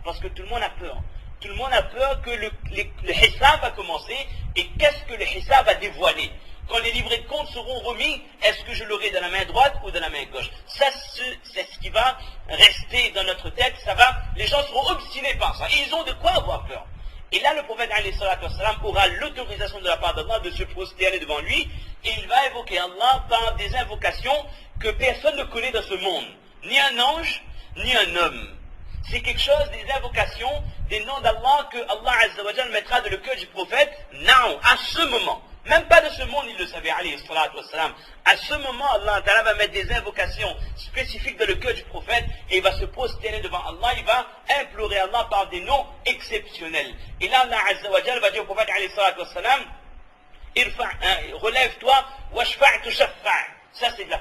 Parce que tout le monde a peur. Tout le monde a peur que le hisab va commencer. Et qu'est-ce que le hisab va dévoiler? Quand les livrets de compte seront remis, est-ce que je l'aurai de la main droite ou de la main gauche? Ça, c'est ce qui va rester dans notre tête. Les gens seront obstinés par ça. Et ils ont de quoi avoir peur. Et là, le prophète aura l'autorisation de la part d'Allah de se prosterner devant lui. Et il va évoquer Allah par des invocations que personne ne connaît dans ce monde. Ni un ange, ni un homme. C'est quelque chose, des invocations, des noms d'Allah que Allah Azza wa Jal mettra dans le cœur du prophète, now, à ce moment. Même pas de ce monde, il le savait, alayhi salatu wassalam. À ce moment, Allah Ta'ala va mettre des invocations spécifiques dans le cœur du prophète et il va se prosterner devant Allah, il va implorer Allah par des noms exceptionnels. Et là, Allah Azza wa Jal va dire au prophète, alayhi salatu wassalam, relève-toi, washfa' tushaffa'. Ça, c'est la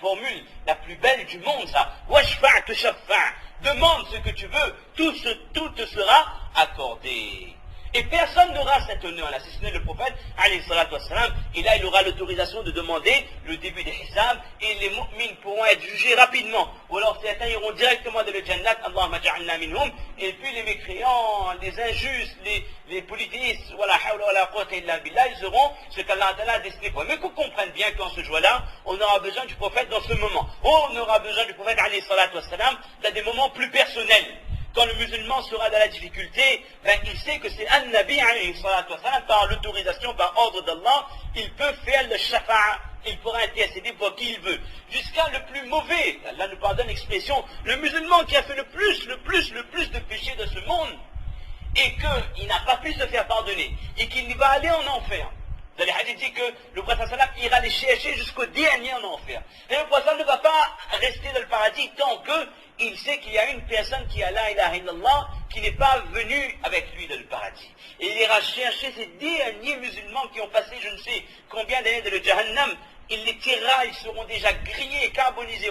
formule la plus belle du monde, ça. Washfa' tushaffa'. Demande ce que tu veux, tout te sera accordé. Et personne n'aura cet honneur-là, si ce n'est le prophète, alayhi salatu wassalam. Et là, il aura l'autorisation de demander le début des hisab, et les mu'mins pourront être jugés rapidement. Ou alors certains iront directement dans le jannat, Allahumma ja'alna minhum. Et puis les mécréants, les injustes, les polythéistes, wala hawla wala quwwata illa billah, ils auront ce qu'Allah a destiné pour eux. Mais qu'on comprenne bien qu'en ce jour-là, on aura besoin du prophète dans ce moment. On aura besoin du prophète, alayhi salatu wassalam, dans des moments plus personnels. Quand le musulman sera dans la difficulté, il sait que c'est An-Nabi, par l'autorisation, par ordre d'Allah, il peut faire le shafa'a, il pourra intercéder pour qui il veut. Jusqu'à le plus mauvais, Allah nous pardonne l'expression, le musulman qui a fait le plus de péchés de ce monde, et qu'il n'a pas pu se faire pardonner, et qu'il va aller en enfer. Dans les hadiths dit que le prophète ira les chercher jusqu'au dernier en enfer. Et le prophète ne va pas rester dans le paradis tant qu'il sait qu'il y a une personne qui a la ilaha illallah qui n'est pas venue avec lui dans le paradis. Et il ira chercher ces derniers musulmans qui ont passé je ne sais combien d'années dans le Jahannam. Il les tirera, ils seront déjà grillés, carbonisés.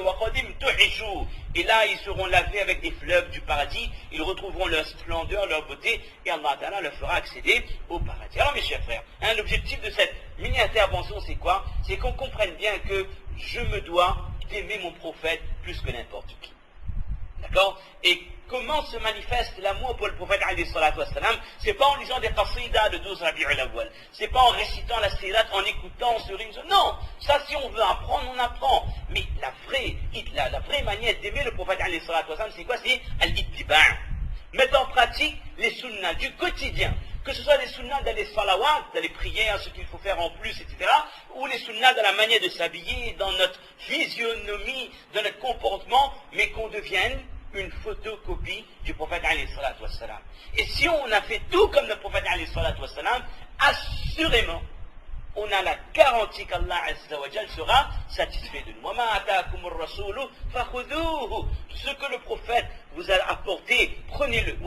Et là, ils seront lavés avec des fleuves du paradis. Ils retrouveront leur splendeur, leur beauté. Et Allah Ta'ala leur fera accéder au paradis. Alors mes chers frères, l'objectif de cette mini-intervention, c'est quoi? C'est qu'on comprenne bien que je me dois d'aimer mon prophète plus que n'importe qui. D'accord? Et comment se manifeste l'amour pour le prophète alayhi salatu wassalam? C'est pas en lisant des qasidas de 12 Rabi'ul Awwal. C'est pas en récitant la sirat, en écoutant ce rime. Non, ça si on veut apprendre, on apprend. Mais la vraie manière d'aimer le prophète alayhi salatu wassalam, c'est quoi? C'est al-ittiba'. Mettre en pratique les sunnas du quotidien. Que ce soit les sunnas dans les salawats, dans les prières, ce qu'il faut faire en plus, etc. Ou les sunnas dans la manière de s'habiller, dans notre physionomie, dans notre comportement, mais qu'on devienne une photocopie du prophète alayhi salatu wassalam. Et si on a fait tout comme le prophète alayhi salatu wassalam, assurément, on a la garantie qu'Allah Azza wa Jal sera satisfait de nous. Ce que le prophète vous a apporté, prenez-le.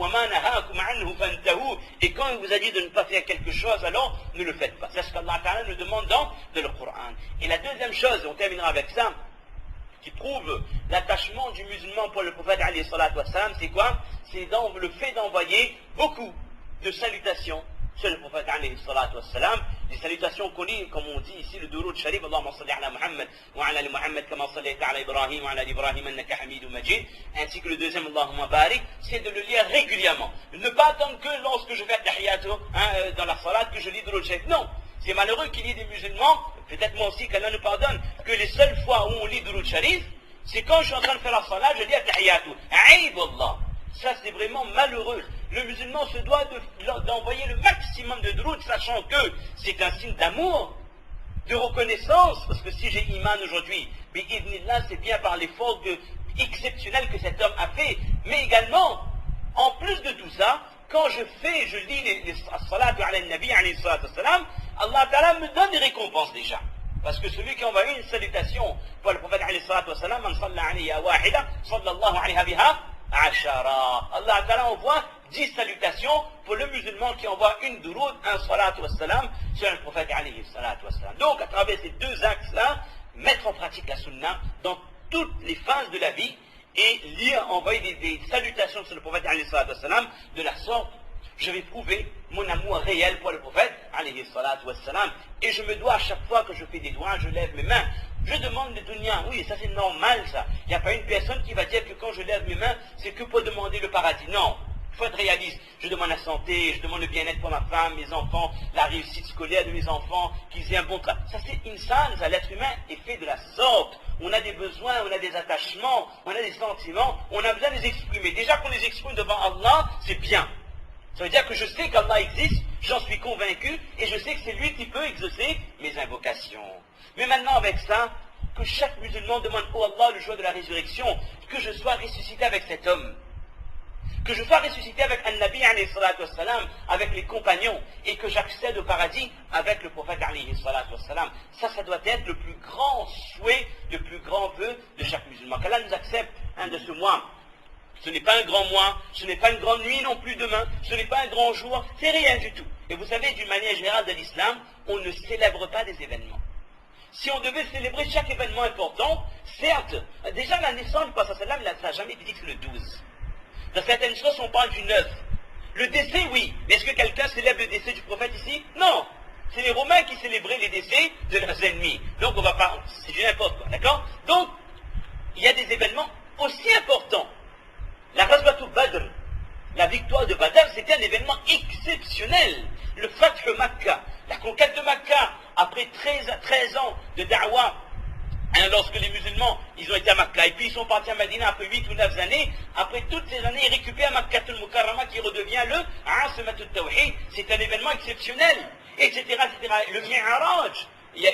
Et quand il vous a dit de ne pas faire quelque chose, alors ne le faites pas. C'est ce qu'Allah Ta'ala nous demande dans le Coran. Et la deuxième chose, on terminera avec ça, qui prouve l'attachement du musulman pour le prophète alayhi salatu wassalam, c'est quoi? C'est le fait d'envoyer beaucoup de salutations sur le prophète alayhi salatu wassalam, des salutations connues, comme on dit ici, le Duroud Sharif, Allahumma salli ala Muhammad, wa ala ali Muhammad, kama sallayta ala Ibrahim, wa ala ali Ibrahim, annaka hamidun majid, ainsi que le deuxième, Allahumma barik, c'est de le lire régulièrement. Ne pas attendre que lorsque je fais tahiyatu, dans la salat, que je lis Duroud Sharif. Non. C'est malheureux qu'il y ait des musulmans, peut-être moi aussi, qu'Allah nous pardonne, que les seules fois où on lit Duroud Sharif, c'est quand je suis en train de faire la salat, je dis tahiyatu. Aïbullah. Ça, c'est vraiment malheureux. Le musulman se doit d'envoyer le maximum de droud, sachant que c'est un signe d'amour, de reconnaissance, parce que si j'ai iman aujourd'hui, mais là, c'est bien par l'effort exceptionnel que cet homme a fait, mais également, en plus de tout ça, quand je lis les salatu ala nabi alayhi salatu wassalam, Allah Ta'ala me donne des récompenses déjà. Parce que celui qui envoie une salutation pour le prophète alayhi salatu wassalam, man salla alayhi wahida, sallallahu alayha biha, ashara. Allah Ta'ala envoie 10 salutations pour le musulman qui envoie une duroud, un salatu wassalam sur le prophète alayhi salatu wassalam. Donc à travers ces deux axes-là, mettre en pratique la sunna dans toutes les phases de la vie et envoyer des salutations sur le prophète alayhi salatu wassalam de la sorte, je vais prouver mon amour réel pour le prophète alayhi salatu wassalam. Et je me dois à chaque fois que je fais des doigts, je lève mes mains. Je demande le dunya, oui, ça c'est normal ça. Il n'y a pas une personne qui va dire que quand je lève mes mains, c'est que pour demander le paradis. Non. Il faut être réaliste. Je demande la santé, je demande le bien-être pour ma femme, mes enfants, la réussite scolaire de mes enfants, qu'ils aient un bon travail. Ça c'est insan, l'être humain est fait de la sorte. On a des besoins, on a des attachements, on a des sentiments, on a besoin de les exprimer. Déjà qu'on les exprime devant Allah, c'est bien. Ça veut dire que je sais qu'Allah existe, j'en suis convaincu, et je sais que c'est lui qui peut exaucer mes invocations. Mais maintenant avec ça, que chaque musulman demande au Allah le jour de la résurrection, que je sois ressuscité avec cet homme. Que je sois ressuscité avec An-Nabi alayhi salatu wassalam, avec les compagnons, et que j'accède au paradis avec le prophète alayhi salatu wassalam. Ça doit être le plus grand souhait, le plus grand vœu de chaque musulman. Qu'Allah nous accepte de ce mois. Ce n'est pas un grand mois, ce n'est pas une grande nuit non plus demain, ce n'est pas un grand jour, c'est rien du tout. Et vous savez, d'une manière générale de l'islam, on ne célèbre pas des événements. Si on devait célébrer chaque événement important, certes, déjà la naissance du prophète sallam, ça n'a jamais été dit que c'est le 12. Dans certaines sources, on parle du 9. Le décès, oui. Mais est-ce que quelqu'un célèbre le décès du prophète ici? Non. C'est les Romains qui célébraient les décès de leurs ennemis. Donc on va pas... C'est du n'importe quoi, d'accord? Donc, il y a des événements aussi importants. La Ghazwatul Badr, la victoire de Badr, c'était un événement exceptionnel. Le Fath Makkah, la conquête de Makkah, après 13 ans de da'wah, lorsque les musulmans, ils ont été à Makkah, et puis ils sont partis à Medina après 8 ou 9 années, après toutes ces années, ils récupèrent Makkatul Mukarrama qui redevient le Asimatul Tawhid. C'est un événement exceptionnel, etc., etc. Le Mi'raj,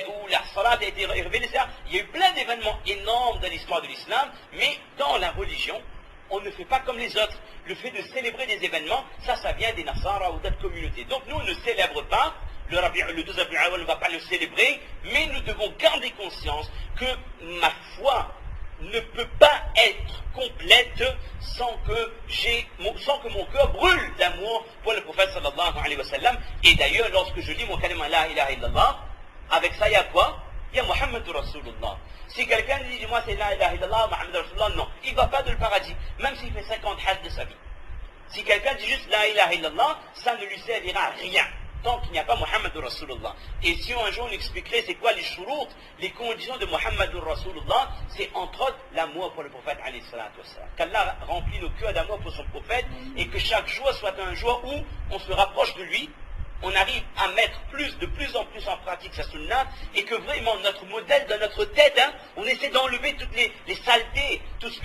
où la salat a été révélée, il y a eu plein d'événements énormes dans l'histoire de l'islam, mais dans la religion, on ne fait pas comme les autres. Le fait de célébrer des événements, ça vient des Nasara ou d'autres communautés. Donc nous, on ne célèbre pas, le 12 Rabi'ul Awwal, on ne va pas le célébrer, mais nous devons garder conscience que ma foi ne peut pas être complète sans que mon cœur brûle d'amour pour le prophète sallallahu alayhi wa sallam. Et d'ailleurs, lorsque je lis mon kalima la ilaha illallah, avec ça, il y a quoi? Il y a Muhammad Rasulullah. Si quelqu'un dit, moi c'est la ilaha illallah, Muhammad Rasulullah, non, il ne va pas dans le paradis, même s'il fait 50 hajj de sa vie. Si quelqu'un dit juste la ilaha illallah, ça ne lui servira à rien, tant qu'il n'y a pas Muhammad Rasulullah. Et si un jour on expliquerait c'est quoi les shurut, les conditions de Muhammad Rasulullah, c'est entre autres l'amour pour le prophète alayhi salatu wassalam. Qu'Allah remplit nos cœurs d'amour pour son prophète, et que chaque jour soit un jour où on se rapproche de lui, on arrive à mettre de plus en plus en pratique sa sunna, et que vraiment notre modèle dans notre tête, on essaie d'enlever toutes les saletés, tout ce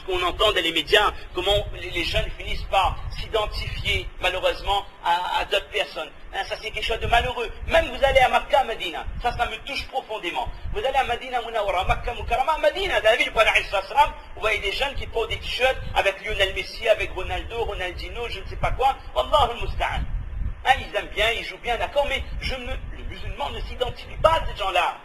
qu'on entend dans les médias, comment les jeunes finissent par s'identifier malheureusement à d'autres personnes. Ça c'est quelque chose de malheureux. Même vous allez à Makkah, Medina, ça me touche profondément. Vous allez à Medina Munawwara, Makkah Mukarrama, Medina, dans la ville du prophète alayhi salam, vous voyez des jeunes qui portent des t-shirts avec Lionel Messi, avec Ronaldo, Ronaldinho, je ne sais pas quoi. Wallahu al-musta'an. Ils aiment bien, ils jouent bien, d'accord, mais le musulman ne s'identifie pas à ces gens-là.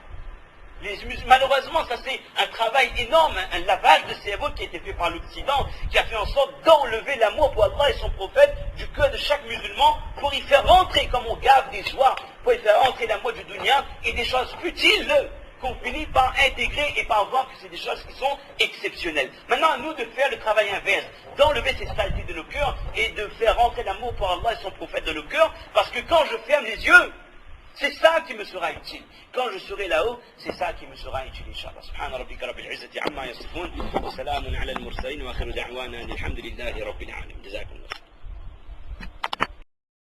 Malheureusement, ça c'est un travail énorme, un lavage de cerveau qui a été fait par l'Occident, qui a fait en sorte d'enlever l'amour pour Allah et son prophète du cœur de chaque musulman, pour y faire rentrer, comme on gave des joies, pour y faire rentrer l'amour du dunya et des choses futiles qu'on finit par intégrer et par voir que c'est des choses qui sont exceptionnelles. Maintenant, à nous de faire le travail inverse, d'enlever ces saletés de nos cœurs et de faire rentrer l'amour pour Allah et son prophète dans nos cœurs, parce que quand je ferme les yeux, c'est ça qui me sera utile. Quand je serai là-haut, c'est ça qui me sera utile, Inch'Allah. Subhana rabbika rabbil izzati amma yasifun, wa salamun ala al-mursalin, wa akhiru da'wana, alhamdulillahi rabbil alamin. Jazakumullah.